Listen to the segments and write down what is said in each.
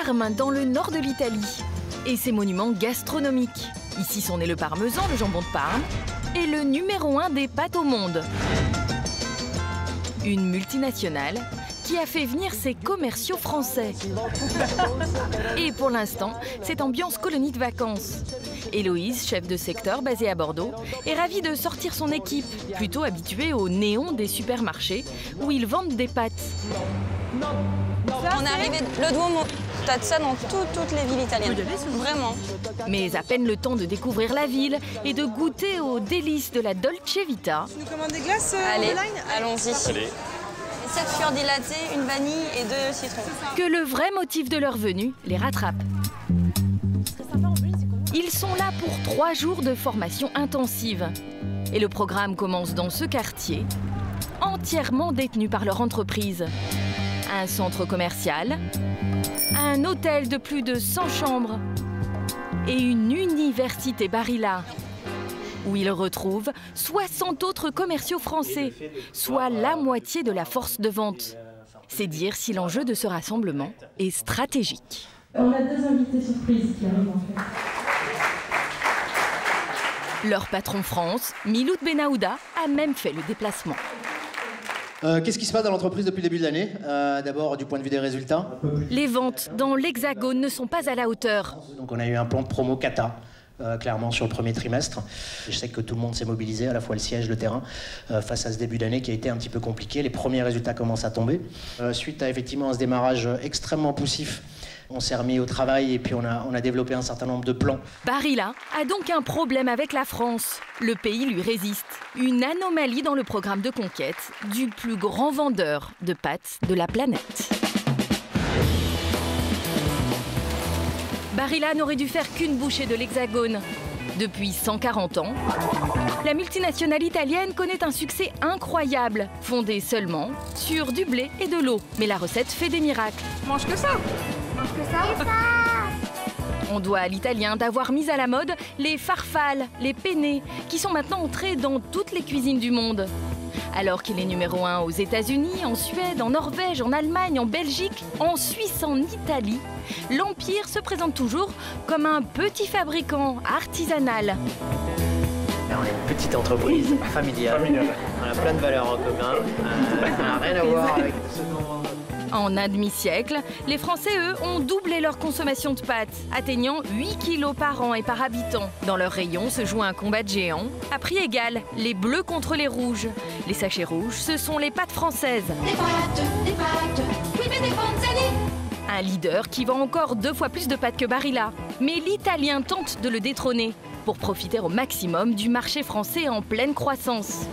Parme, dans le nord de l'Italie, et ses monuments gastronomiques. Ici sont nés le parmesan, le jambon de Parme, et le numéro 1 des pâtes au monde. Une multinationale qui a fait venir ses commerciaux français. Et pour l'instant, c'est ambiance colonie de vacances. Héloïse, chef de secteur basée à Bordeaux, est ravie de sortir son équipe, plutôt habituée aux néons des supermarchés où ils vendent des pâtes. On est arrivé le Duomo. T'as de ça dans toutes les villes italiennes. Vraiment. Mais à peine le temps de découvrir la ville et de goûter aux délices de la Dolce Vita. Tu nous commandes des glaces Allez, online? allons-y. 7 fiordi latte, une vanille et 2 citrons. Que le vrai motif de leur venue les rattrape. Ils sont là pour 3 jours de formation intensive. Et le programme commence dans ce quartier, entièrement détenu par leur entreprise. Un centre commercial, un hôtel de plus de 100 chambres et une université Barilla, où ils retrouvent 60 autres commerciaux français, soit la moitié de la force de vente. C'est dire si l'enjeu de ce rassemblement est stratégique. On a 2 invités surprises qui arrivent en fait. Leur patron France, Miloud Benahouda, a même fait le déplacement. Qu'est-ce qui se passe dans l'entreprise depuis le début de l'année? D'abord, du point de vue des résultats. Les ventes dans l'Hexagone ne sont pas à la hauteur. Donc on a eu un plan de promo cata, clairement, sur le premier trimestre. Je sais que tout le monde s'est mobilisé, à la fois le siège, le terrain, face à ce début d'année qui a été un petit peu compliqué. Les premiers résultats commencent à tomber. Suite à effectivement ce démarrage extrêmement poussif, on s'est remis au travail et puis on a développé un certain nombre de plans. Barilla a donc un problème avec la France. Le pays lui résiste. Une anomalie dans le programme de conquête du plus grand vendeur de pâtes de la planète. Barilla n'aurait dû faire qu'une bouchée de l'Hexagone. Depuis 140 ans, la multinationale italienne connaît un succès incroyable, fondé seulement sur du blé et de l'eau. Mais la recette fait des miracles. Mange que ça. On doit à l'italien d'avoir mis à la mode les farfales, les penne, qui sont maintenant entrés dans toutes les cuisines du monde. Alors qu'il est numéro 1 aux États-Unis, en Suède, en Norvège, en Allemagne, en Belgique, en Suisse, en Italie, l'Empire se présente toujours comme un petit fabricant artisanal. On est une petite entreprise familiale. On a plein de valeurs en commun. Ça n'a rien à voir avec ce qu'on... En un demi-siècle, les Français, eux, ont doublé leur consommation de pâtes, atteignant 8 kilos par an et par habitant. Dans leur rayon se joue un combat de géants. À prix égal, les bleus contre les rouges. Les sachets rouges, ce sont les pâtes françaises. Des pâtes, oui mais des Panzani. Un leader qui vend encore 2 fois plus de pâtes que Barilla. Mais l'Italien tente de le détrôner pour profiter au maximum du marché français en pleine croissance.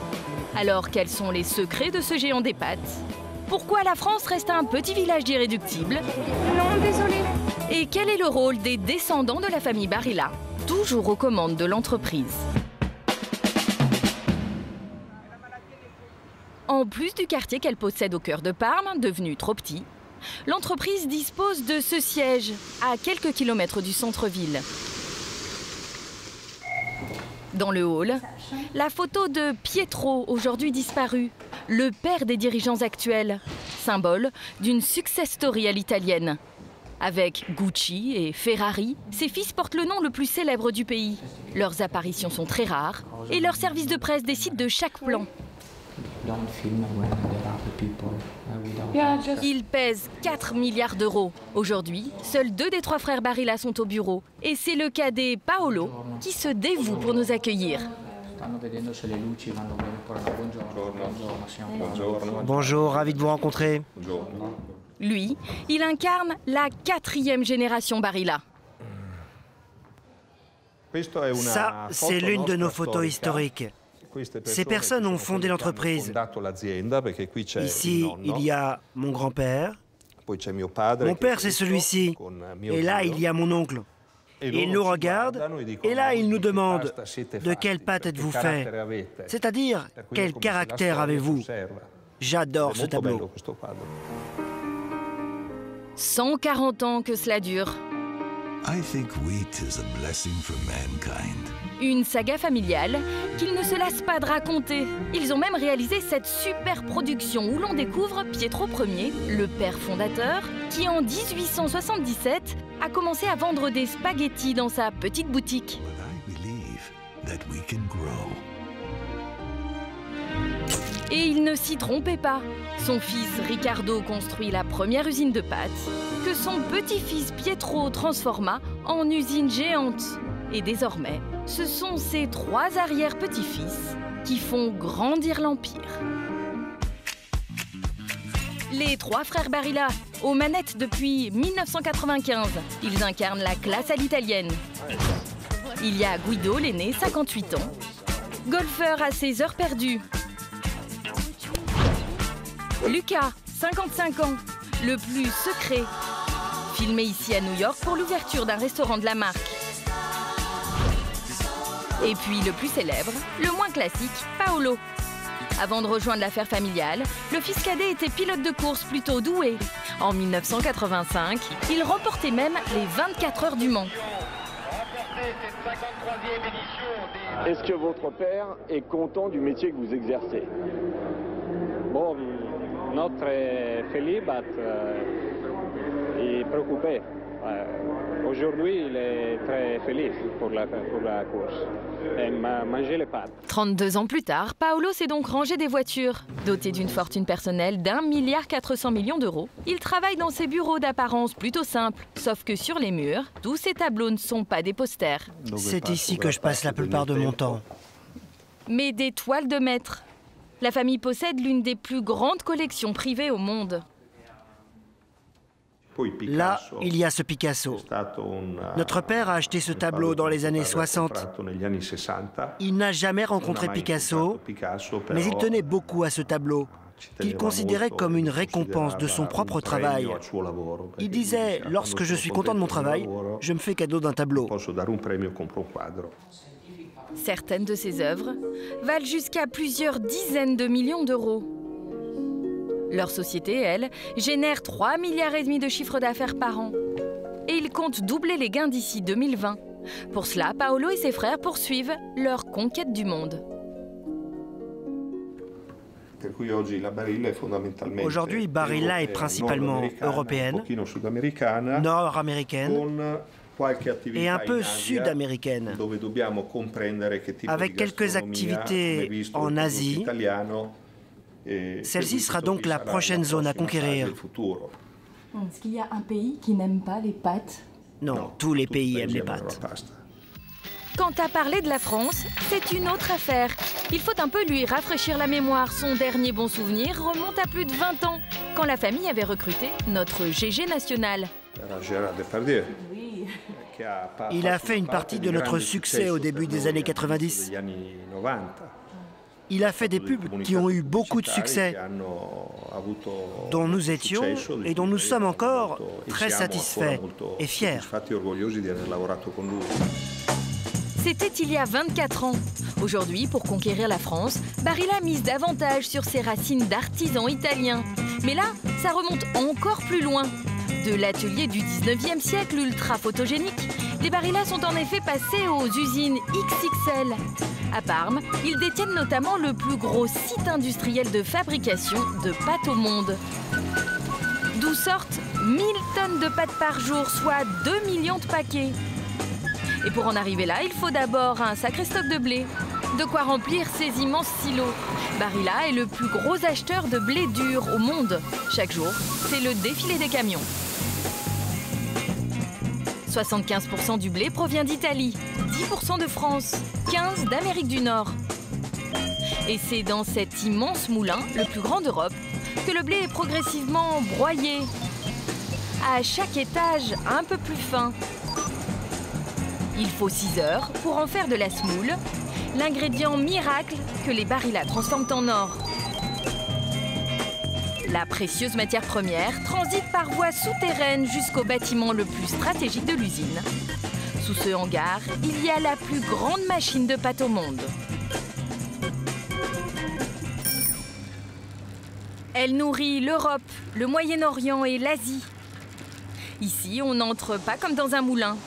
Alors, quels sont les secrets de ce géant des pâtes ? Pourquoi la France reste un petit village d'irréductibles? Non, désolé. Et quel est le rôle des descendants de la famille Barilla, toujours aux commandes de l'entreprise? En plus du quartier qu'elle possède au cœur de Parme, devenu trop petit, l'entreprise dispose de ce siège, à quelques kilomètres du centre-ville. Dans le hall, la photo de Pietro, aujourd'hui disparu, le père des dirigeants actuels, symbole d'une success story à l'italienne. Avec Gucci et Ferrari, ses fils portent le nom le plus célèbre du pays. Leurs apparitions sont très rares et leur service de presse décide de chaque plan. Il pèse 4 milliards d'euros. Aujourd'hui, seuls 2 des 3 frères Barilla sont au bureau. Et c'est le cadet Paolo qui se dévoue pour nous accueillir. Bonjour, ravi de vous rencontrer. Lui, il incarne la 4e génération Barilla. Ça, c'est l'une de nos photos historiques. Ces personnes ont fondé l'entreprise. Ici, il y a mon grand-père. Mon père, c'est celui-ci. Et là, il y a mon oncle. Il nous regarde, et là, il nous demande de quelle pâte êtes-vous fait, c'est-à-dire quel caractère avez-vous. J'adore ce tableau. 140 ans que cela dure. Une saga familiale qu'ils ne se lassent pas de raconter. Ils ont même réalisé cette super production où l'on découvre Pietro Ier, le père fondateur, qui en 1877 a commencé à vendre des spaghettis dans sa petite boutique. Et il ne s'y trompait pas. Son fils Riccardo construit la première usine de pâtes que son petit-fils Pietro transforma en usine géante. Et désormais, ce sont ses 3 arrière-petits-fils qui font grandir l'empire. Les 3 frères Barilla, aux manettes depuis 1995. Ils incarnent la classe à l'italienne. Il y a Guido, l'aîné, 58 ans, golfeur à ses heures perdues. Lucas, 55 ans, le plus secret, filmé ici à New York pour l'ouverture d'un restaurant de la marque. Et puis le plus célèbre, le moins classique, Paolo. Avant de rejoindre l'affaire familiale, le fils cadet était pilote de course plutôt doué. En 1985, il remportait même les 24 heures du Mans. Est-ce que votre père est content du métier que vous exercez? Bon, not très felice, mais il est préoccupé. Aujourd'hui, il est très felice pour la course. Il aime manger les pâtes. 32 ans plus tard, Paolo s'est donc rangé des voitures. Doté d'une fortune personnelle d'1,4 milliard d'euros, il travaille dans ses bureaux d'apparence plutôt simples. Sauf que sur les murs, tous ces tableaux ne sont pas des posters. C'est ici que je passe la plupart de mon temps. Mais des toiles de maître. La famille possède l'une des plus grandes collections privées au monde. Là, il y a ce Picasso. Notre père a acheté ce tableau dans les années 60. Il n'a jamais rencontré Picasso, mais il tenait beaucoup à ce tableau, qu'il considérait comme une récompense de son propre travail. Il disait, lorsque je suis content de mon travail, je me fais cadeau d'un tableau. Certaines de ses œuvres valent jusqu'à plusieurs dizaines de millions d'euros. Leur société, elle, génère 3,5 milliards de chiffre d'affaires par an. Et ils comptent doubler les gains d'ici 2020. Pour cela, Paolo et ses frères poursuivent leur conquête du monde. Aujourd'hui, Barilla est principalement européenne, nord-américaine et un peu sud-américaine, avec quelques activités en Asie. Celle-ci sera donc la prochaine zone à conquérir. Est-ce qu'il y a un pays qui n'aime pas les pâtes? Non, tous les pays aiment les pâtes. Quant à parler de la France, c'est une autre affaire. Il faut un peu lui rafraîchir la mémoire. Son dernier bon souvenir remonte à plus de 20 ans, quand la famille avait recruté notre GG national. Il a fait une partie de notre succès au début des années 90. Il a fait des pubs qui ont eu beaucoup de succès, dont nous étions et dont nous sommes encore très satisfaits et fiers. C'était il y a 24 ans. Aujourd'hui, pour conquérir la France, Barilla mise davantage sur ses racines d'artisans italiens. Mais là, ça remonte encore plus loin. De l'atelier du 19e siècle ultra photogénique, les Barilla sont en effet passés aux usines XXL. À Parme, ils détiennent notamment le plus gros site industriel de fabrication de pâtes au monde. D'où sortent 1000 tonnes de pâtes par jour, soit 2 millions de paquets. Et pour en arriver là, il faut d'abord un sacré stock de blé. De quoi remplir ces immenses silos. Barilla est le plus gros acheteur de blé dur au monde. Chaque jour, c'est le défilé des camions. 75% du blé provient d'Italie, 10% de France, 15% d'Amérique du Nord. Et c'est dans cet immense moulin, le plus grand d'Europe, que le blé est progressivement broyé. À chaque étage, un peu plus fin. Il faut 6 heures pour en faire de la semoule, l'ingrédient miracle que les Barilla transforment en or. La précieuse matière première transite par voie souterraine jusqu'au bâtiment le plus stratégique de l'usine. Sous ce hangar, il y a la plus grande machine de pâte au monde. Elle nourrit l'Europe, le Moyen-Orient et l'Asie. Ici, on n'entre pas comme dans un moulin.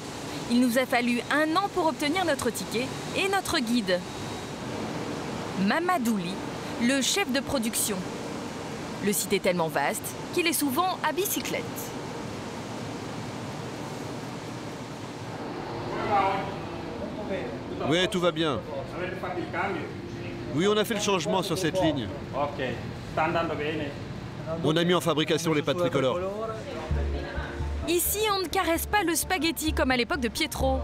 Il nous a fallu 1 an pour obtenir notre ticket et notre guide. Mamadouli, le chef de production. Le site est tellement vaste qu'il est souvent à bicyclette. Oui, tout va bien. Oui, on a fait le changement sur cette ligne. On a mis en fabrication les pâtes tricolores. Ici, on ne caresse pas le spaghetti comme à l'époque de Pietro.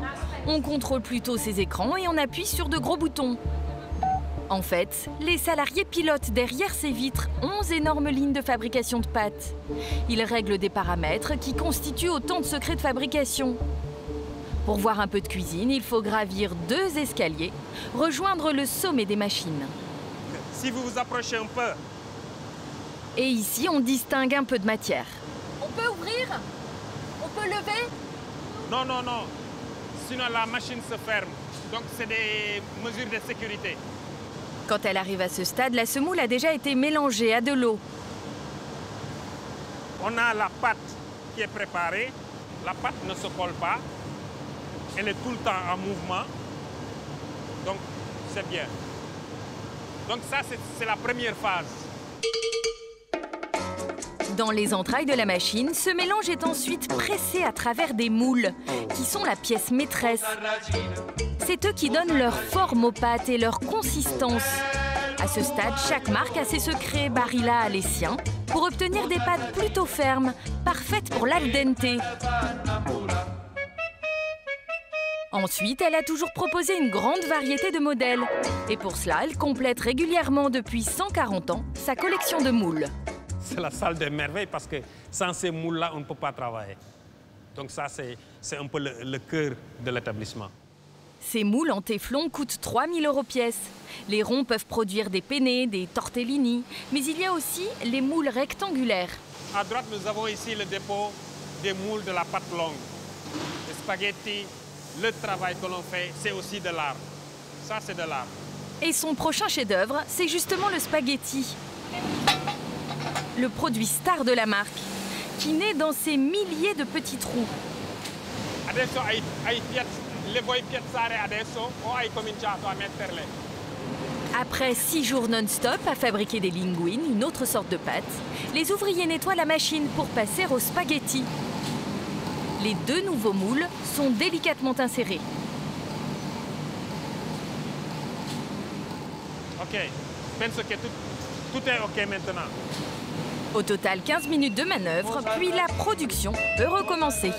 On contrôle plutôt ses écrans et on appuie sur de gros boutons. En fait, les salariés pilotent derrière ces vitres 11 énormes lignes de fabrication de pâtes. Ils règlent des paramètres qui constituent autant de secrets de fabrication. Pour voir un peu de cuisine, il faut gravir 2 escaliers, rejoindre le sommet des machines. Si vous vous approchez un peu. Et ici, on distingue un peu de matière. On peut ouvrir? On peut lever? Non, non, non. Sinon, la machine se ferme. Donc, c'est des mesures de sécurité. Quand elle arrive à ce stade, la semoule a déjà été mélangée à de l'eau. On a la pâte qui est préparée. La pâte ne se colle pas. Elle est tout le temps en mouvement. Donc, c'est bien. Donc ça, c'est la première phase. Dans les entrailles de la machine, ce mélange est ensuite pressé à travers des moules, qui sont la pièce maîtresse. C'est eux qui donnent leur forme aux pâtes et leur consistance. À ce stade, chaque marque a ses secrets, Barilla a les siens, pour obtenir des pâtes plutôt fermes, parfaites pour l'al dente. Ensuite, elle a toujours proposé une grande variété de modèles. Et pour cela, elle complète régulièrement depuis 140 ans sa collection de moules. C'est la salle des merveilles parce que sans ces moules-là, on ne peut pas travailler. Donc ça, c'est un peu le cœur de l'établissement. Ces moules en téflon coûtent 3 000 € pièce. Les ronds peuvent produire des penne, des tortellini, mais il y a aussi les moules rectangulaires. À droite, nous avons ici le dépôt des moules de la pâte longue. Les spaghettis, le travail que l'on fait, c'est aussi de l'art. Ça, c'est de l'art. Et son prochain chef-d'œuvre, c'est justement le spaghetti. Le produit star de la marque, qui naît dans ces milliers de petits trous. Après 6 jours non-stop à fabriquer des linguines, une autre sorte de pâte, les ouvriers nettoient la machine pour passer au spaghetti. Les 2 nouveaux moules sont délicatement insérés. OK. Je pense que tout est OK maintenant. Au total, 15 minutes de manœuvre, puis la production peut recommencer.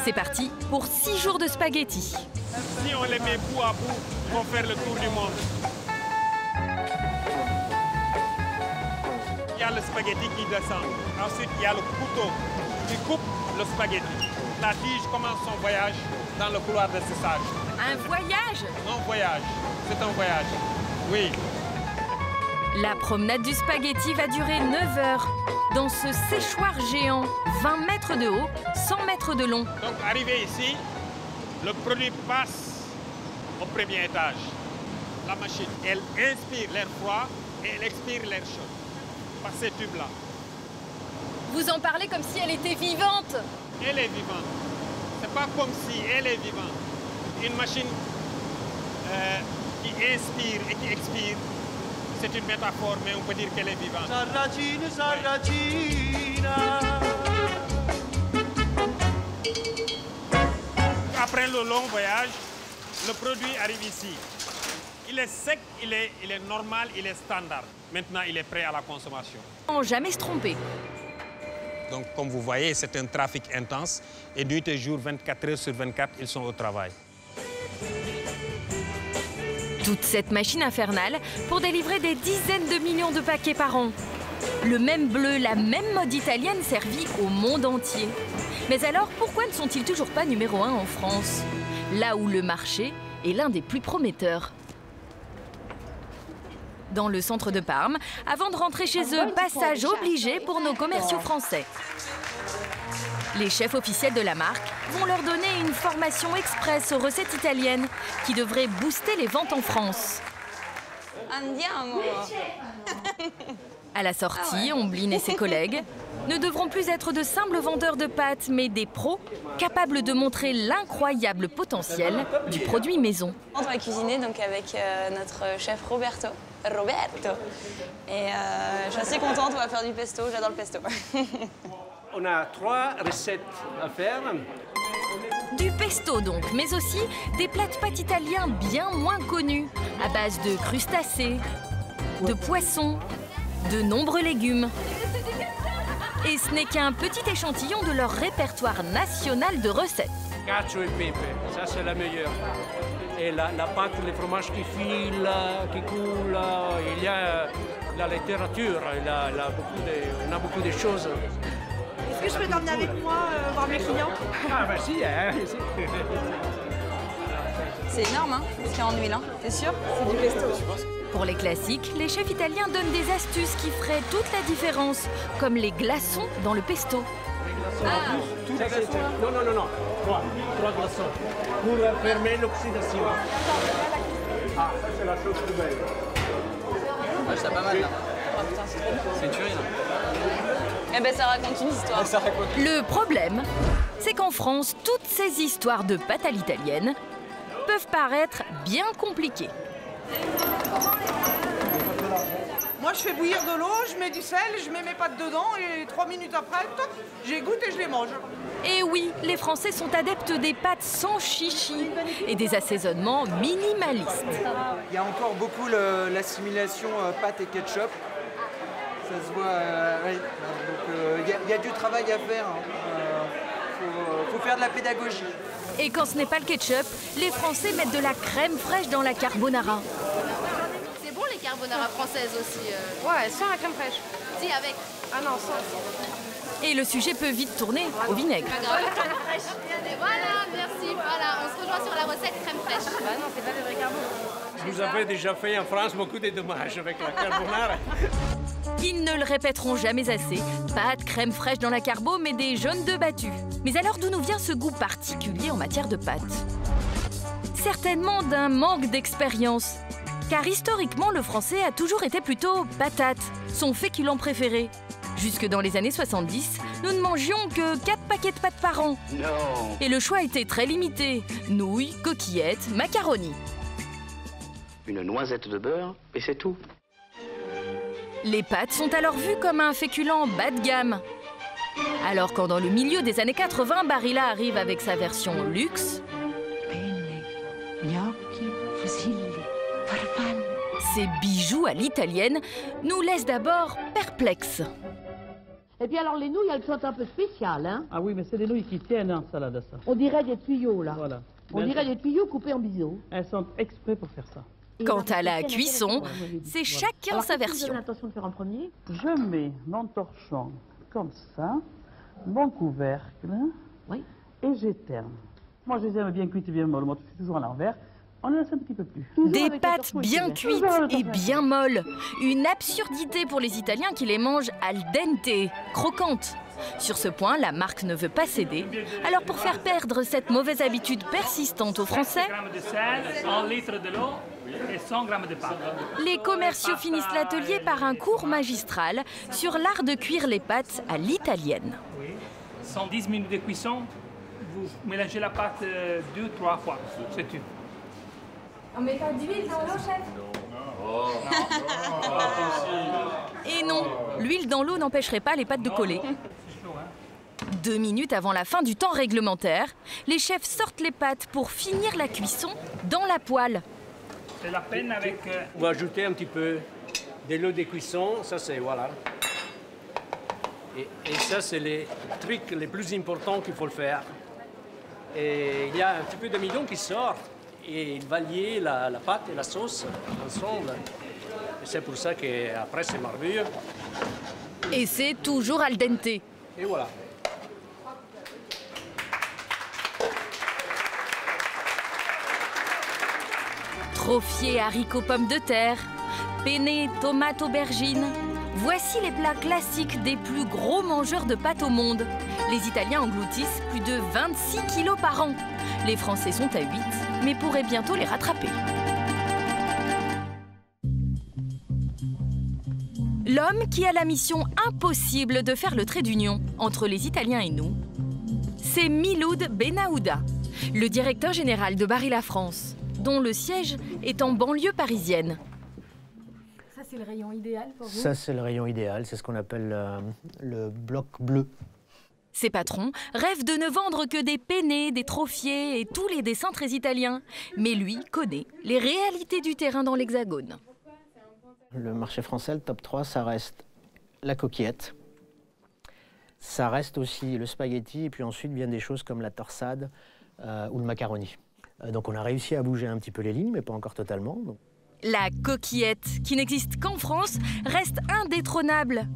C'est parti pour 6 jours de spaghettis. Si on les met bout à bout, ils vont faire le tour du monde. Il y a le spaghetti qui descend. Ensuite, il y a le couteau qui coupe le spaghetti. La tige commence son voyage dans le couloir de séchage. Un voyage? Un voyage. C'est un voyage. Oui. La promenade du spaghetti va durer 9 heures. Dans ce séchoir géant, 20 mètres de haut, 100 mètres de long. Donc, arrivé ici, le produit passe au premier étage. La machine, elle inspire l'air froid et elle expire l'air chaud par ces tubes-là. Vous en parlez comme si elle était vivante. Elle est vivante. C'est pas comme si elle est vivante. Une machine qui inspire et qui expire, c'est une métaphore, mais on peut dire qu'elle est vivante. Après le long voyage, le produit arrive ici. Il est sec, il est normal, il est standard. Maintenant, il est prêt à la consommation. Sans jamais se tromper. Donc, comme vous voyez, c'est un trafic intense. Et nuit et jour, 24 heures sur 24, ils sont au travail. Toute cette machine infernale pour délivrer des dizaines de millions de paquets par an. Le même bleu, la même mode italienne servie au monde entier. Mais alors, pourquoi ne sont-ils toujours pas numéro 1 en France? Là où le marché est l'un des plus prometteurs. Dans le centre de Parme, avant de rentrer chez eux, passage obligé pour nos commerciaux français. Les chefs officiels de la marque vont leur donner une formation express aux recettes italiennes qui devrait booster les ventes en France. Andiamo! À la sortie, Omblin et ses collègues ne devront plus être de simples vendeurs de pâtes, mais des pros capables de montrer l'incroyable potentiel du produit maison. On va cuisiner donc avec notre chef Roberto. Et je suis assez contente, on va faire du pesto, j'adore le pesto. On a 3 recettes à faire. Du pesto donc, mais aussi des plats de pâtes italiens bien moins connus, à base de crustacés, de poissons, de nombreux légumes. Et ce n'est qu'un petit échantillon de leur répertoire national de recettes. Cacio et pepe, ça c'est la meilleure. Et la pâte, les fromages qui filent, qui coulent, il y a la littérature, on a beaucoup de choses. Est-ce que je peux t'emmener avec moi voir mes clients? Ah bah si, hein. C'est énorme, hein, ce qu'il y a en huile, hein. T'es sûr? C'est du pesto. Pour les classiques, les chefs italiens donnent des astuces qui feraient toute la différence, comme les glaçons dans le pesto. Ah. Non. 3 glaçons pour fermer l'oxydation. Ah, ça c'est la chose plus belle. Ah, c'est pas mal là. C'est une tuerie là. Eh ben ça raconte une histoire. Le problème, c'est qu'en France, toutes ces histoires de pâtes à l'italienne peuvent paraître bien compliquées. Moi, je fais bouillir de l'eau, je mets du sel, je mets mes pâtes dedans et 3 minutes après, toc, j'égoutte et je les mange. Et oui, les Français sont adeptes des pâtes sans chichi et des assaisonnements minimalistes. Il y a encore beaucoup l'assimilation pâtes et ketchup. Ça se voit, oui. Donc il y a du travail à faire. Faut faire de la pédagogie. Et quand ce n'est pas le ketchup, les Français mettent de la crème fraîche dans la carbonara. C'est bon les carbonara françaises aussi. Ouais, sans la crème fraîche. Si, avec. Ah non, sans. Et le sujet peut vite tourner au vinaigre. Pas grave. Crème fraîche. Et voilà, merci. Voilà, on se rejoint sur la recette crème fraîche. Bah non, c'est pas de vrai carbone. Vous avez déjà fait en France beaucoup de dommages avec la carbonara. Ils ne le répéteront jamais assez. Pas de crème fraîche dans la carbo, mais des jaunes d'œufs battus. Mais alors d'où nous vient ce goût particulier en matière de pâtes? Certainement d'un manque d'expérience. Car historiquement, le français a toujours été plutôt patate, son féculent préféré. Jusque dans les années 70, nous ne mangions que 4 paquets de pâtes par an. Non. Et le choix était très limité. Nouilles, coquillettes, macaroni. Une noisette de beurre, et c'est tout. Les pâtes sont alors vues comme un féculent bas de gamme. Alors quand dans le milieu des années 80, Barilla arrive avec sa version luxe, ces bijoux à l'italienne nous laissent d'abord perplexes. Et puis alors les nouilles, elles sont un peu spéciales, hein? Ah oui, mais c'est des nouilles qui tiennent en salade, ça. On dirait des tuyaux, là. Voilà. On dirait des tuyaux coupés en biseaux. Elles sont exprès pour faire ça. Quant à la cuisson, c'est chacun sa version. J'ai l'intention de faire en premier. Je mets mon torchon comme ça, mon couvercle, et j'éterne. Moi, je les aime bien cuites et bien molles. Moi, je suis toujours à l'envers. On en laisse un petit peu plus. Des pâtes bien cuites et bien molles. Une absurdité pour les Italiens qui les mangent al dente, croquantes. Sur ce point, la marque ne veut pas céder. Alors pour faire perdre cette mauvaise habitude persistante aux Français, 1 litre de l'eau et 100 grammes de pâte. Les commerciaux finissent l'atelier par un cours magistral sur l'art de cuire les pâtes à l'italienne. 110 minutes de cuisson, vous mélangez la pâte 2-3 fois, c'est tout. On met pas d'huile dans l'eau, chef? Et non, l'huile dans l'eau n'empêcherait pas les pâtes de coller. 2 minutes avant la fin du temps réglementaire, les chefs sortent les pâtes pour finir la cuisson dans la poêle. C'est la peine avec... On va ajouter un petit peu de l'eau de cuisson, ça c'est voilà. Et ça c'est les trucs les plus importants qu'il faut le faire. Et il y a un petit peu d'amidon qui sort et il va lier la pâte et la sauce ensemble. Et c'est pour ça qu'après c'est merveilleux. Et c'est toujours al dente. Et voilà. Troffier haricots pommes de terre, penne tomates aubergines. Voici les plats classiques des plus gros mangeurs de pâtes au monde. Les Italiens engloutissent plus de 26 kilos par an. Les Français sont à 8, mais pourraient bientôt les L'homme qui a la mission impossible de faire le trait d'union entre les Italiens et nous, c'est Miloud Benahouda, le directeur général de Barilla France, dont le siège est en banlieue parisienne. Ça, c'est le rayon idéal pour vous? Ça, c'est le rayon idéal, c'est ce qu'on appelle le bloc bleu. Ses patrons rêvent de ne vendre que des penne, des trophiés et tous les dessins très italiens. Mais lui connaît les réalités du terrain dans l'Hexagone. Le marché français, le top 3, ça reste la coquillette. Ça reste aussi le spaghetti, et puis ensuite viennent des choses comme la torsade ou le macaroni. Donc on a réussi à bouger un petit peu les lignes, mais pas encore totalement. Donc. La coquillette, qui n'existe qu'en France, reste indétrônable.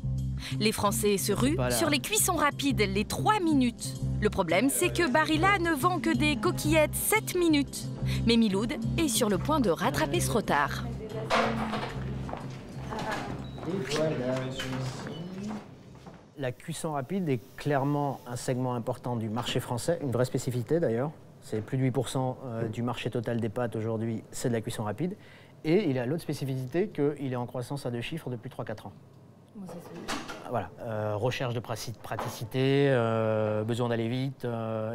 Les Français se ruent sur les cuissons rapides, les 3 minutes. Le problème, c'est que Barilla ne vend que des coquillettes 7 minutes. Mais Miloud est sur le point de rattraper ce retard. La cuisson rapide est clairement un segment important du marché français, une vraie spécificité d'ailleurs. C'est plus de 8% du marché total des pâtes aujourd'hui, c'est de la cuisson rapide. Et il a l'autre spécificité qu'il est en croissance à 2 chiffres depuis 3-4 ans. Voilà, recherche de praticité, besoin d'aller vite,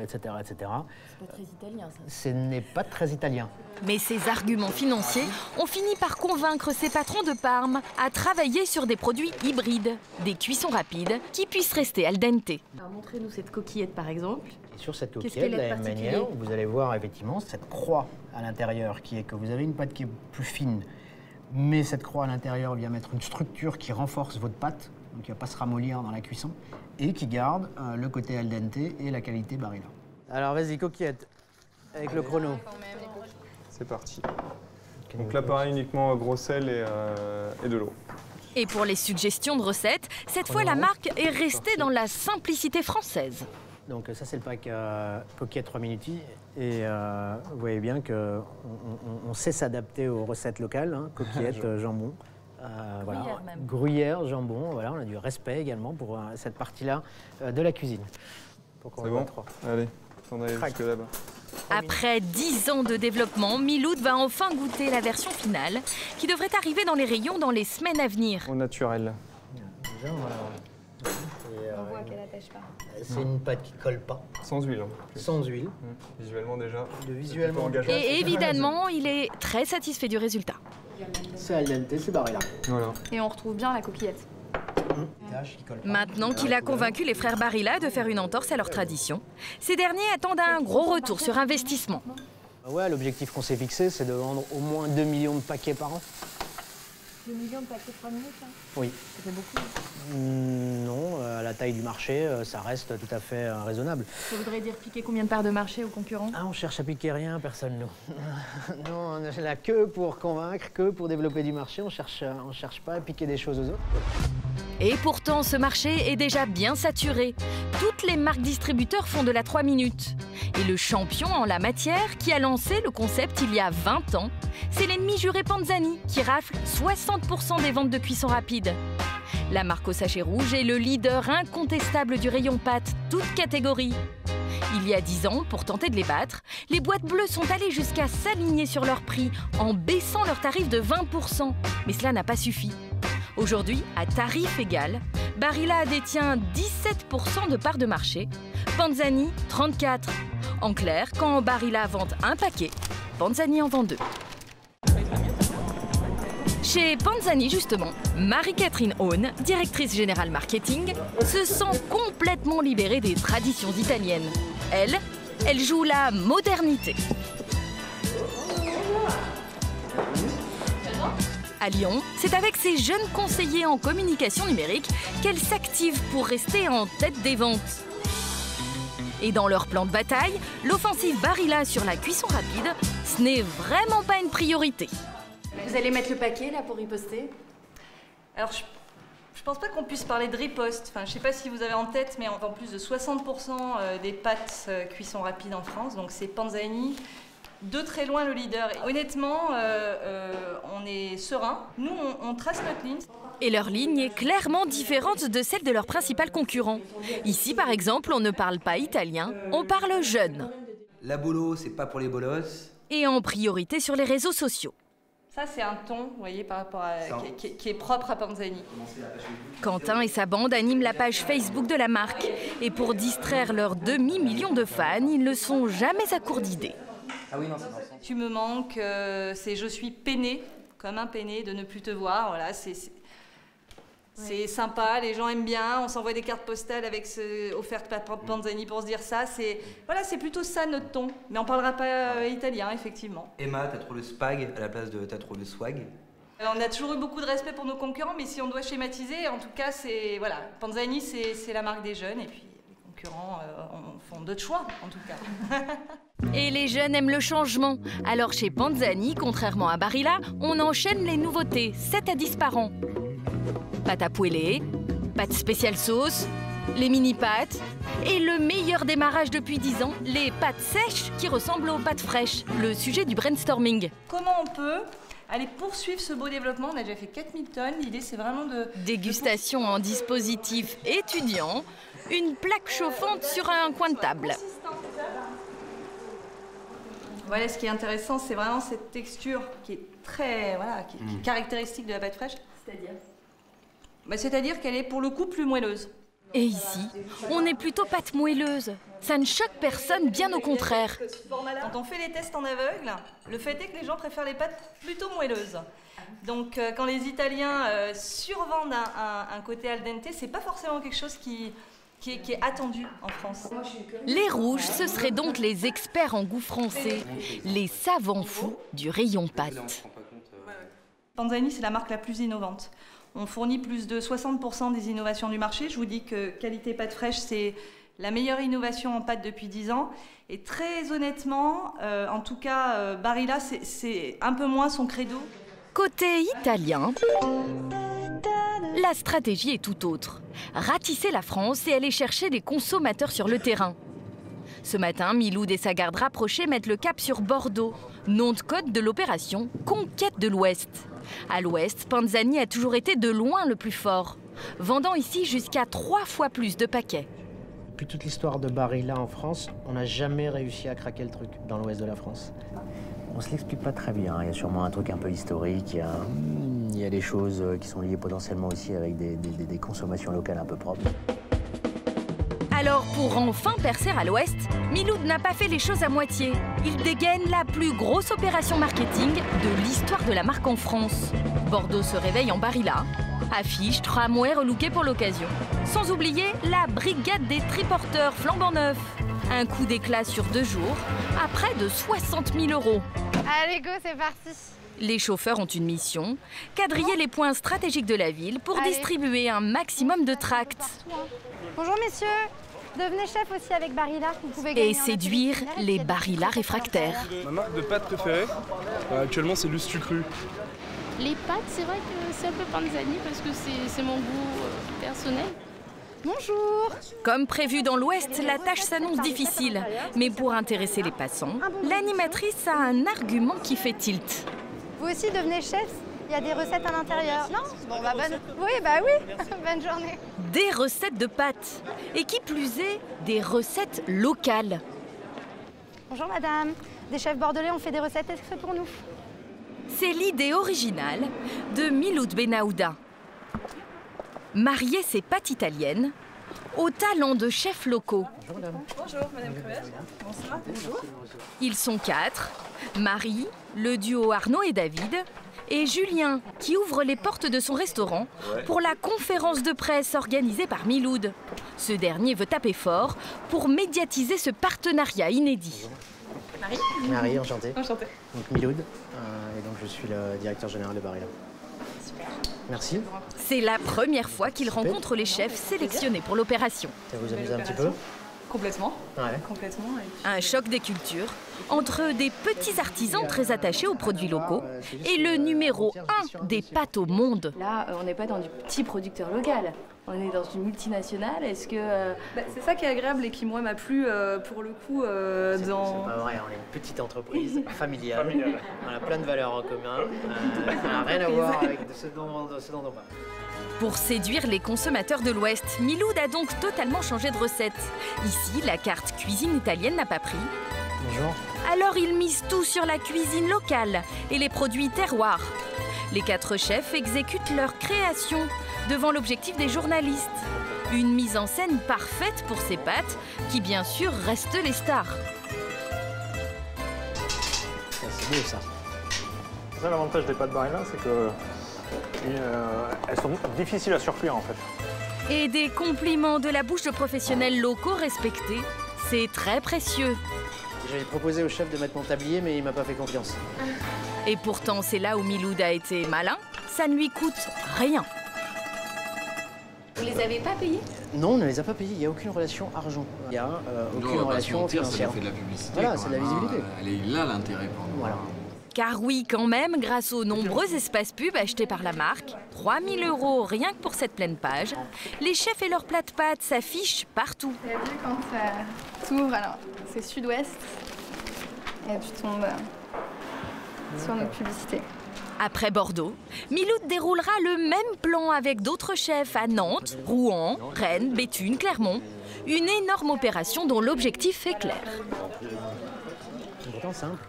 etc., etc. C'est pas très italien, ça. Ce n'est pas très italien. Mais ces arguments financiers ont fini par convaincre ces patrons de Parme à travailler sur des produits hybrides, des cuissons rapides qui puissent rester al dente. Alors montrez-nous cette coquillette par exemple. Et sur cette coquillette, de la même manière, vous allez voir effectivement cette croix à l'intérieur qui est que vous avez une pâte qui est plus fine, mais cette croix à l'intérieur vient mettre une structure qui renforce votre pâte, donc il ne va pas se ramollir dans la cuisson, et qui garde le côté al dente et la qualité Barilla. Alors vas-y, coquillette, avec le chrono. C'est parti. Donc là, pareil, uniquement gros sel et de l'eau. Et pour les suggestions de recettes, cette fois la marque est restée dans la simplicité française. Donc ça, c'est le pack coquillette 3 minutes. Et vous voyez bien qu'on sait s'adapter aux recettes locales, hein, coquillette, jambon. Voilà. Gruyère, jambon, voilà, on a du respect également pour cette partie-là de la cuisine. C'est bon. Allez, on arrive jusque là-bas. Après 10 ans de développement, Miloud va enfin goûter la version finale, qui devrait arriver dans les rayons dans les semaines à venir. Au naturel. Déjà, on voit qu'elle n'attache pas. C'est une pâte qui colle pas. Sans huile. Sans huile. Visuellement déjà. Visuellement. Et évidemment, il est très satisfait du résultat. C'est al dente, c'est Barilla. Voilà. Et on retrouve bien la coquillette. Maintenant qu'il a convaincu les frères Barilla de faire une entorse à leur tradition, ces derniers attendent un gros retour sur investissement. Ouais, l'objectif qu'on s'est fixé, c'est de vendre au moins 2 millions de paquets par an. 2 millions de paquets 3 minutes, hein. Oui. Ça fait beaucoup. Non, à la taille du marché, ça reste tout à fait raisonnable. Ça voudrait dire piquer combien de parts de marché aux concurrents? Ah, on cherche à piquer rien, personne, nous. Non, on est là que pour convaincre, que pour développer du marché. On cherche pas à piquer des choses aux autres. Et pourtant, ce marché est déjà bien saturé. Toutes les marques distributeurs font de la 3 minutes. Et le champion en la matière, qui a lancé le concept il y a 20 ans, c'est l'ennemi juré Panzani, qui rafle 60% des ventes de cuisson rapide. La marque au sachet rouge est le leader incontestable du rayon pâtes, toute catégorie. Il y a 10 ans, pour tenter de les battre, les boîtes bleues sont allées jusqu'à s'aligner sur leur prix en baissant leur tarif de 20%. Mais cela n'a pas suffi. Aujourd'hui, à tarif égal, Barilla détient 17% de part de marché, Panzani 34%. En clair, quand Barilla vend un paquet, Panzani en vend 2. Chez Panzani, justement, Marie-Catherine Haune, directrice générale marketing, se sent complètement libérée des traditions italiennes. Elle joue la modernité. À Lyon, c'est avec ses jeunes conseillers en communication numérique qu'elle s'active pour rester en tête des ventes. Et dans leur plan de bataille, l'offensive Barilla sur la cuisson rapide, ce n'est vraiment pas une priorité. Vous allez mettre le paquet là pour riposter? Alors je pense pas qu'on puisse parler de riposte. Enfin, je sais pas si vous avez en tête, mais on vend plus de 60% des pâtes cuisson rapide en France. Donc c'est Panzani, de très loin le leader. Honnêtement, on est serein. Nous, on trace notre ligne. Et leur ligne est clairement différente de celle de leurs principaux concurrents. Ici, par exemple, on ne parle pas italien, on parle jeune. La bolo, c'est pas pour les bolos. Et en priorité sur les réseaux sociaux. Ça, c'est un ton, vous voyez, par rapport à, qui est propre à Panzani. Quentin et sa bande animent la page Facebook de la marque. Et pour distraire leurs demi-million de fans, ils ne sont jamais à court d'idées. Ah oui, non, c'est Tu me manques, c'est je suis peinée, comme un peiné, de ne plus te voir. Voilà, c'est sympa, les gens aiment bien. On s'envoie des cartes postales avec offertes par Panzani pour se dire ça. Voilà, c'est plutôt ça notre ton. Mais on parlera pas italien, effectivement. Emma, t'as trop le spag à la place de t'as trop le swag. On a toujours eu beaucoup de respect pour nos concurrents, mais si on doit schématiser, en tout cas, voilà, Panzani, c'est la marque des jeunes, et puis les concurrents font d'autres choix, en tout cas. Et les jeunes aiment le changement. Alors chez Panzani, contrairement à Barilla, on enchaîne les nouveautés, 7 à 10 par an. Pâte à poêler, pâte spéciale sauce, les mini-pâtes et le meilleur démarrage depuis 10 ans, les pâtes sèches qui ressemblent aux pâtes fraîches, le sujet du brainstorming. Comment on peut aller poursuivre ce beau développement? On a déjà fait 4000 tonnes, l'idée c'est vraiment de... Dégustation en dispositif étudiant, une plaque chauffante sur un coin de table. Voilà, ce qui est intéressant, c'est vraiment cette texture qui est très, qui est caractéristique de la pâte fraîche. C'est-à-dire c'est-à-dire qu'elle est pour le coup plus moelleuse. Et ici, on est plutôt pâte moelleuse. Ça ne choque personne, bien au contraire. Quand on fait les tests en aveugle, le fait est que les gens préfèrent les pâtes plutôt moelleuses. Donc quand les Italiens survendent un côté al dente, c'est pas forcément quelque chose qui est attendu en France. Les rouges, ce seraient donc les experts en goût français, les savants fous du rayon pâte. Panzani, c'est la marque la plus innovante. On fournit plus de 60% des innovations du marché. Je vous dis que qualité pâte fraîche, c'est la meilleure innovation en pâte depuis 10 ans. Et très honnêtement, en tout cas, Barilla, c'est un peu moins son credo. Côté italien, la stratégie est tout autre. Ratisser la France et aller chercher des consommateurs sur le terrain. Ce matin, Miloud et sa garde rapprochée mettent le cap sur Bordeaux, nom de code de l'opération Conquête de l'Ouest. À l'Ouest, Panzani a toujours été de loin le plus fort, vendant ici jusqu'à 3 fois plus de paquets. Depuis toute l'histoire de Barilla en France, on n'a jamais réussi à craquer le truc dans l'ouest de la France. On se l'explique pas très bien, il y a sûrement un truc un peu historique, il y a des choses qui sont liées potentiellement aussi avec des consommations locales un peu propres. Alors, pour enfin percer à l'Ouest, Miloud n'a pas fait les choses à moitié. Il dégaine la plus grosse opération marketing de l'histoire de la marque en France. Bordeaux se réveille en Barilla, affiche, tramway relookés pour l'occasion. Sans oublier la brigade des triporteurs flambant neufs. Un coup d'éclat sur 2 jours, à près de 60 000 €. Allez, go, c'est parti. Les chauffeurs ont une mission, quadriller les points stratégiques de la ville pour distribuer un maximum de tracts. Bonjour messieurs, devenez chef aussi avec Barilla, vous pouvez gagner. Et séduire les Barilla réfractaires. Ma marque de pâtes préférée, actuellement, c'est Lustu Cru. Les pâtes, c'est vrai que c'est un peu Panzani parce que c'est mon goût personnel. Bonjour. Comme prévu dans l'Ouest, la tâche s'annonce difficile. Mais pour intéresser les passants, l'animatrice a un argument qui fait tilt. Vous aussi devenez chef? Il y a des recettes à l'intérieur. Non? Bon, bah bonne... Oui, bah oui. Bonne journée. Des recettes de pâtes. Et qui plus est, des recettes locales. Bonjour madame. Des chefs bordelais ont fait des recettes exprès pour nous. C'est l'idée originale de Miloud Benahouda. Marier ses pâtes italiennes au talent de chefs locaux. Bonjour madame Cruel. Bonsoir. Bonjour. Ils sont 4. Marie, le duo Arnaud et David, et Julien, qui ouvre les portes de son restaurant pour la conférence de presse organisée par Miloud. Ce dernier veut taper fort pour médiatiser ce partenariat inédit. Marie. Marie, enchantée. Enchantée. Donc Miloud, et donc je suis le directeur général de Barilla. Super. Merci. C'est la première fois qu'il rencontre les chefs sélectionnés pour l'opération. Ça vous amuse un petit peu? Complètement. Ouais. Complètement. Un choc des cultures entre des petits artisans très attachés aux produits locaux et le numéro 1 des pâtes au monde. Là, on n'est pas dans du petit producteur local. On est dans une multinationale. Est-ce que... C'est ça qui est agréable et qui, moi, m'a plu pour le coup dans... C'est pas vrai, on est une petite entreprise familiale. On a plein de valeurs en commun. Ça n'a rien à voir avec ce dont on parle. Pour séduire les consommateurs de l'Ouest, Miloud a donc totalement changé de recette. Ici, la carte cuisine italienne n'a pas pris. Bonjour. Alors ils misent tout sur la cuisine locale et les produits terroirs. Les 4 chefs exécutent leur création devant l'objectif des journalistes. Une mise en scène parfaite pour ces pâtes qui, bien sûr, restent les stars. C'est beau, ça. Ça, l'avantage des pâtes Barilla, c'est qu'elles sont difficiles à surcuire, en fait. Et des compliments de la bouche de professionnels locaux respectés, c'est très précieux. J'avais proposé au chef de mettre mon tablier, mais il m'a pas fait confiance. Et pourtant, c'est là où Miloud a été malin, ça ne lui coûte rien. Vous les avez pas payés? Non, on ne les a pas payés, il n'y a aucune relation argent. Il n'y a aucune relation financière. Ça fait de la publicité. Voilà, c'est de la visibilité. Elle est là l'intérêt pour nous. Voilà. Car oui, quand même, grâce aux nombreux espaces pubs achetés par la marque, 3 000 € rien que pour cette pleine page, les chefs et leurs plats de pâtes s'affichent partout. Tu as vu quand ça s'ouvre, alors c'est sud-ouest, et tu tombes sur notre publicité. Après Bordeaux, Miloud déroulera le même plan avec d'autres chefs à Nantes, Rouen, Rennes, Béthune, Clermont. Une énorme opération dont l'objectif est clair. C'est pourtant simple.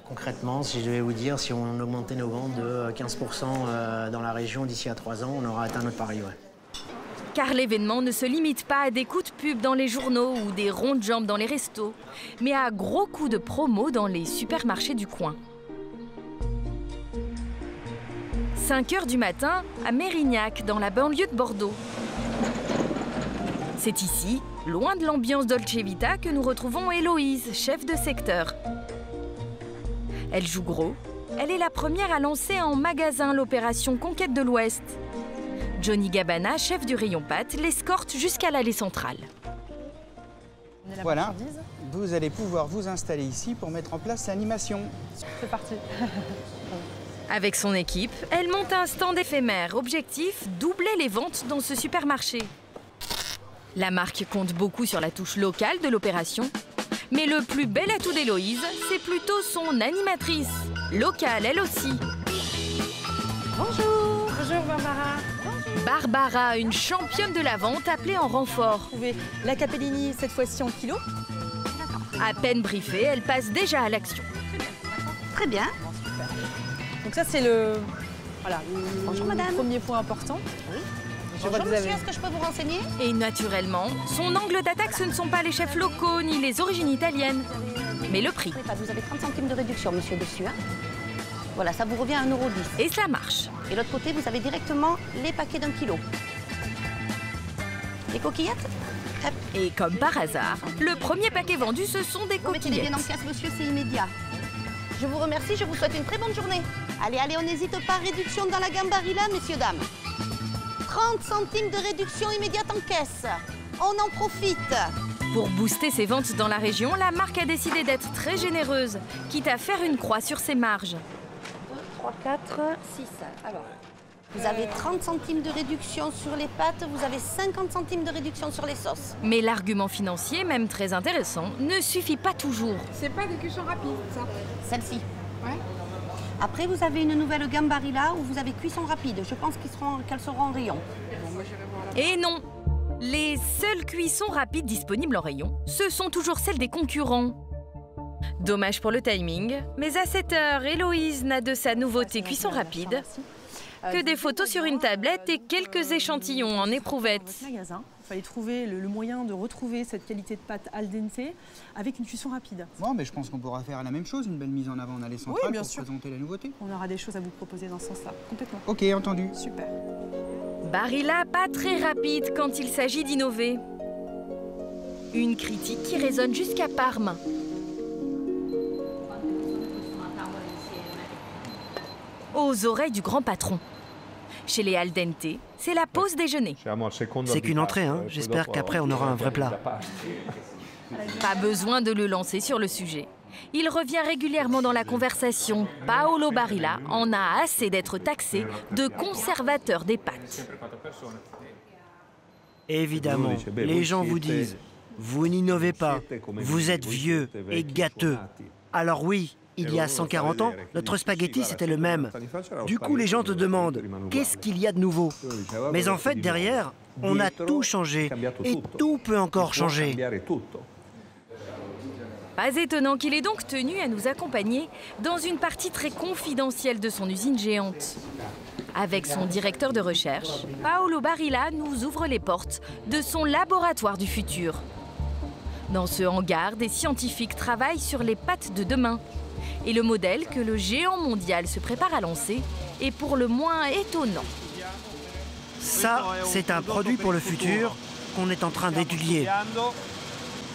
Concrètement, si je devais vous dire, si on augmentait nos ventes de 15% dans la région d'ici à 3 ans, on aura atteint notre pari, ouais. Car l'événement ne se limite pas à des coups de pub dans les journaux ou des ronds de jambes dans les restos, mais à gros coups de promo dans les supermarchés du coin. 5 h du matin, à Mérignac, dans la banlieue de Bordeaux. C'est ici, loin de l'ambiance Dolce Vita, que nous retrouvons Héloïse, chef de secteur. Elle joue gros. Elle est la première à lancer en magasin l'opération Conquête de l'Ouest. Johnny Gabana, chef du rayon pâtes, l'escorte jusqu'à l'allée centrale. Voilà, vous allez pouvoir vous installer ici pour mettre en place l'animation. C'est parti. Avec son équipe, elle monte un stand éphémère. Objectif, doubler les ventes dans ce supermarché. La marque compte beaucoup sur la touche locale de l'opération. Mais le plus bel atout d'Héloïse, c'est plutôt son animatrice, locale elle aussi. Bonjour. Bonjour Barbara. Bonjour. Barbara, une championne de la vente appelée en renfort. Vous trouvez la capellini cette fois-ci en kilo. À peine briefée, elle passe déjà à l'action. Très bien. Donc ça c'est le premier point important. Oui. Bonjour monsieur, est-ce que je peux vous renseigner? Et naturellement, son angle d'attaque, ce ne sont pas les chefs locaux ni les origines italiennes, mais le prix. Vous avez 30 centimes de réduction, monsieur, dessus. Hein, voilà, ça vous revient à 1,10 €. Et ça marche. Et l'autre côté, vous avez directement les paquets d'1 kilo. Les coquillettes? Hop. Et comme par hasard, le premier paquet vendu, ce sont des vous mettez les coquillettes. biens en caisse, monsieur, c'est immédiat. Je vous remercie, je vous souhaite une très bonne journée. Allez, allez, on n'hésite pas, réduction dans la gamme Barilla, messieurs, dames. 30 centimes de réduction immédiate en caisse. On en profite. Pour booster ses ventes dans la région, la marque a décidé d'être très généreuse, quitte à faire une croix sur ses marges. 3, 4, 6. Alors, vous avez 30 centimes de réduction sur les pâtes, vous avez 50 centimes de réduction sur les sauces. Mais l'argument financier, même très intéressant, ne suffit pas toujours. C'est pas des cuissons rapides, ça? Celle-ci. Ouais. Après, vous avez une nouvelle gamme Barilla où vous avez cuisson rapide. Je pense qu'elles seront en rayon. Et non, les seules cuissons rapides disponibles en rayon, ce sont toujours celles des concurrents. Dommage pour le timing, mais à cette heure, Héloïse n'a de sa nouveauté cuisson rapide que des photos sur une tablette et quelques échantillons en éprouvette. Il fallait trouver le moyen de retrouver cette qualité de pâte al dente avec une cuisson rapide. Bon, mais je pense qu'on pourra faire la même chose, une belle mise en avant en allée centrale pour présenter la nouveauté. On aura des choses à vous proposer dans ce sens-là, complètement. Ok, entendu. Super. Barilla, pas très rapide quand il s'agit d'innover. Une critique qui résonne jusqu'à Parme. Aux oreilles du grand patron. Chez les al dente, c'est la pause déjeuner. C'est qu'une entrée, hein. J'espère qu'après on aura un vrai plat. Pas besoin de le lancer sur le sujet. Il revient régulièrement dans la conversation. Paolo Barilla en a assez d'être taxé de conservateur des pâtes. Évidemment, les gens vous disent « Vous n'innovez pas, vous êtes vieux et gâteux ». Alors oui, il y a 140 ans, notre spaghetti, c'était le même. Du coup, les gens te demandent « Qu'est-ce qu'il y a de nouveau ?» Mais en fait, derrière, on a tout changé et tout peut encore changer. Pas étonnant qu'il ait donc tenu à nous accompagner dans une partie très confidentielle de son usine géante. Avec son directeur de recherche, Paolo Barilla nous ouvre les portes de son laboratoire du futur. Dans ce hangar, des scientifiques travaillent sur les pâtes de demain. Et le modèle que le géant mondial se prépare à lancer est pour le moins étonnant. Ça, c'est un produit pour le futur qu'on est en train d'étudier.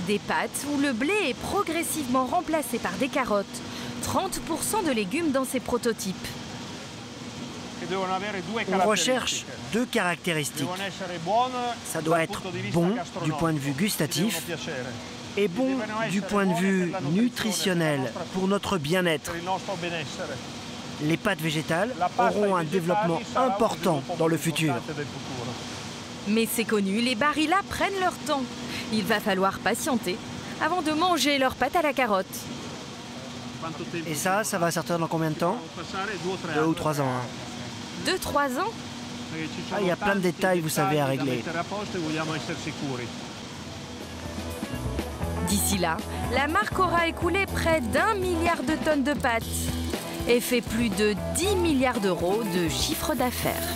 Des pâtes où le blé est progressivement remplacé par des carottes. 30% de légumes dans ces prototypes. On recherche 2 caractéristiques. Ça doit être bon du point de vue gustatif et bon du point de vue nutritionnel pour notre bien-être. Les pâtes végétales auront un développement important dans le futur. Mais c'est connu, les Barilla prennent leur temps. Il va falloir patienter avant de manger leurs pâtes à la carotte. Et ça va sortir dans combien de temps? 2 ou 3 ans. 2-3 ans? Il y a plein de détails, vous savez, à régler. D'ici là, la marque aura écoulé près d'1 milliard de tonnes de pâtes et fait plus de 10 milliards d'euros de chiffre d'affaires.